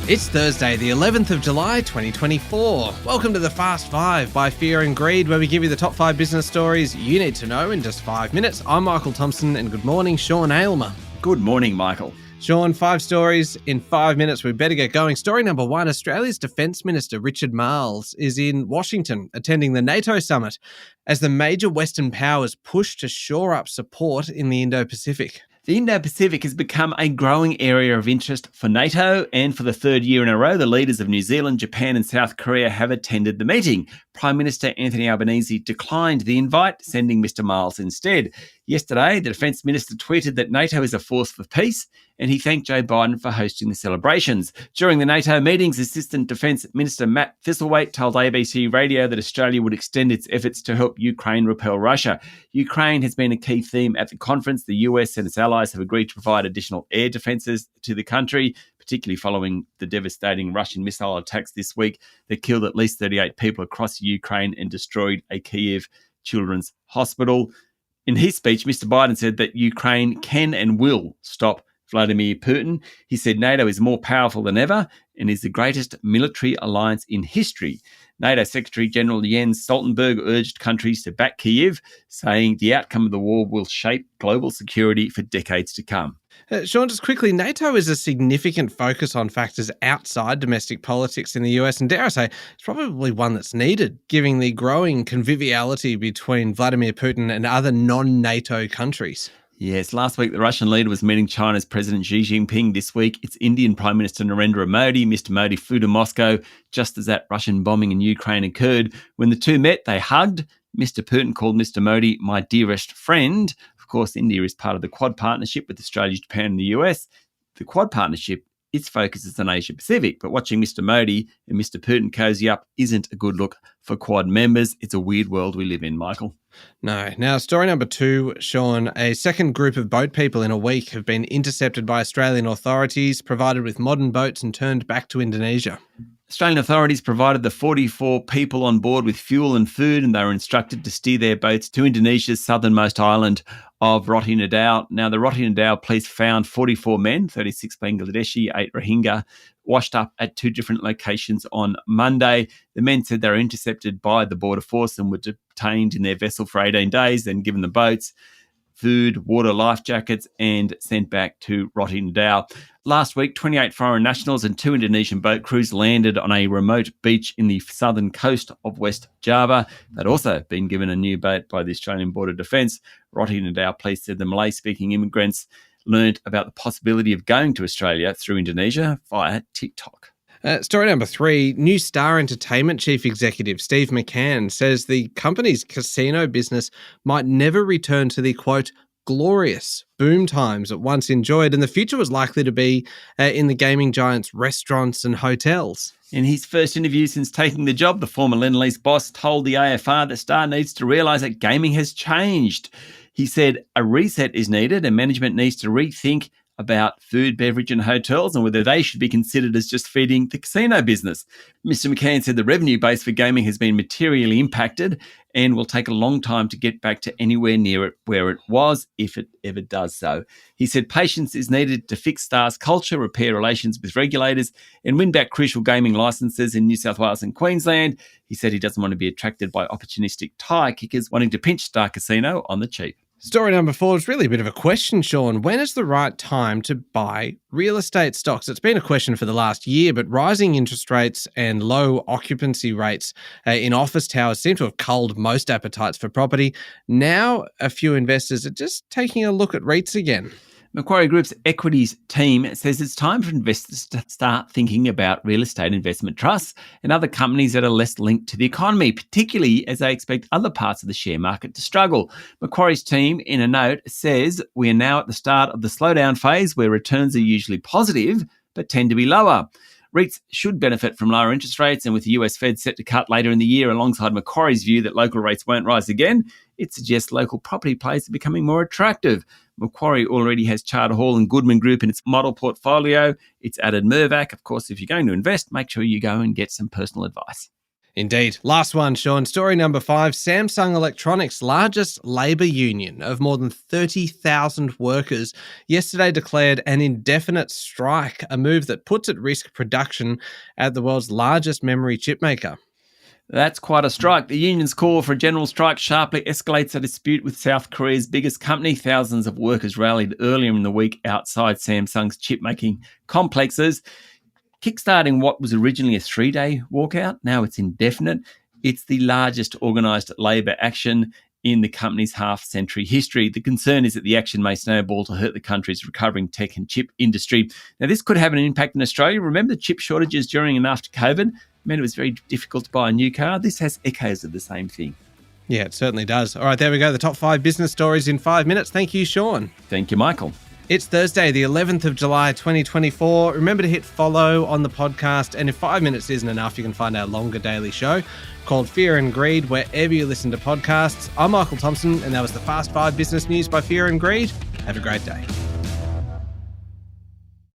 It's Thursday, the 11th of July, 2024. Welcome to the Fast Five by Fear and Greed, where we give you the top 5 business stories you need to know in just 5 minutes. I'm Michael Thompson, and good morning, Sean Aylmer. Good morning, Michael. Sean, 5 stories in 5 minutes. We better get going. Story number 1, Australia's Defence Minister Richard Marles is in Washington attending the NATO summit as the major Western powers push to shore up support in the Indo-Pacific. The Indo-Pacific has become a growing area of interest for NATO, and for the third year in a row, the leaders of New Zealand, Japan and South Korea have attended the meeting. Prime Minister Anthony Albanese declined the invite, sending Mr Marles instead. Yesterday, the Defence Minister tweeted that NATO is a force for peace, and he thanked Joe Biden for hosting the celebrations. During the NATO meetings, Assistant Defence Minister Matt Thistlethwaite told ABC Radio that Australia would extend its efforts to help Ukraine repel Russia. Ukraine has been a key theme at the conference. The US and its allies have agreed to provide additional air defences to the country, particularly following the devastating Russian missile attacks this week that killed at least 38 people across Ukraine and destroyed a Kyiv children's hospital. In his speech, Mr Biden said that Ukraine can and will stop Vladimir Putin. He said NATO is more powerful than ever and is the greatest military alliance in history. NATO Secretary General Jens Stoltenberg urged countries to back Kyiv, saying the outcome of the war will shape global security for decades to come. Sean, just quickly, NATO is a significant focus on factors outside domestic politics in the US, and dare I say, it's probably one that's needed, given the growing conviviality between Vladimir Putin and other non-NATO countries. Yes, last week the Russian leader was meeting China's President Xi Jinping. This week it's Indian Prime Minister Narendra Modi. Mr Modi flew to Moscow just as that Russian bombing in Ukraine occurred. When the two met, they hugged. Mr Putin called Mr Modi my dearest friend. Of course, India is part of the Quad partnership with Australia, Japan and the US. The Quad partnership, its focus is on Asia Pacific, but watching Mr Modi and Mr Putin cozy up isn't a good look for Quad members. It's a weird world we live in, Michael. No. Now, story number 2, Sean, a second group of boat people in a week have been intercepted by Australian authorities, provided with modern boats and turned back to Indonesia. Australian authorities provided the 44 people on board with fuel and food, and they were instructed to steer their boats to Indonesia's southernmost island of Roti Nadao. Now, the Roti Nadao police found 44 men, 36 Bangladeshi, 8 Rohingya, washed up at 2 different locations on Monday. The men said they were intercepted by the border force and were detained in their vessel for 18 days, then given the boats, food, water, life jackets, and sent back to Roti Nadao. Last week, 28 foreign nationals and 2 Indonesian boat crews landed on a remote beach in the southern coast of West Java. They'd also been given a new boat by the Australian Border Defence. Roti Nadao police said the Malay-speaking immigrants learned about the possibility of going to Australia through Indonesia via TikTok. Story number 3, New Star Entertainment Chief Executive Steve McCann says the company's casino business might never return to the, quote, glorious boom times it once enjoyed, and the future was likely to be in the gaming giant's restaurants and hotels. In his first interview since taking the job, the former Lendlease boss told the AFR that Star needs to realise that gaming has changed. He said a reset is needed and management needs to rethink about food, beverage and hotels and whether they should be considered as just feeding the casino business. Mr McCann said the revenue base for gaming has been materially impacted and will take a long time to get back to anywhere near it where it was, if it ever does so. He said patience is needed to fix Star's culture, repair relations with regulators and win back crucial gaming licences in New South Wales and Queensland. He said he doesn't want to be attracted by opportunistic tyre kickers wanting to pinch Star Casino on the cheap. Story number 4 is really a bit of a question, Sean. When is the right time to buy real estate stocks? It's been a question for the last year, but rising interest rates and low occupancy rates in office towers seem to have culled most appetites for property. Now, a few investors are just taking a look at REITs again. Macquarie Group's equities team says it's time for investors to start thinking about real estate investment trusts and other companies that are less linked to the economy, particularly as they expect other parts of the share market to struggle. Macquarie's team, in a note, says we are now at the start of the slowdown phase where returns are usually positive but tend to be lower. REITs should benefit from lower interest rates, and with the US Fed set to cut later in the year alongside Macquarie's view that local rates won't rise again, it suggests local property plays are becoming more attractive. Macquarie already has Charter Hall and Goodman Group in its model portfolio. It's added Mirvac. Of course, if you're going to invest, make sure you go and get some personal advice. Indeed. Last one, Sean. Story number 5. Samsung Electronics' largest labour union of more than 30,000 workers yesterday declared an indefinite strike, a move that puts at risk production at the world's largest memory chip maker. That's quite a strike. The union's call for a general strike sharply escalates a dispute with South Korea's biggest company. Thousands of workers rallied earlier in the week outside Samsung's chip-making complexes, kickstarting what was originally a 3-day walkout. Now it's indefinite. It's the largest organised labour action in the company's half-century history. The concern is that the action may snowball to hurt the country's recovering tech and chip industry. Now, this could have an impact in Australia. Remember the chip shortages during and after COVID? Meant it was very difficult to buy a new car. This has echoes of the same thing. Yeah, it certainly does. All right, there we go. The top 5 business stories in 5 minutes. Thank you, Sean. Thank you, Michael. It's Thursday, the 11th of July, 2024. Remember to hit follow on the podcast. And if 5 minutes isn't enough, you can find our longer daily show called Fear and Greed wherever you listen to podcasts. I'm Michael Thompson, and that was the Fast 5 Business News by Fear and Greed. Have a great day.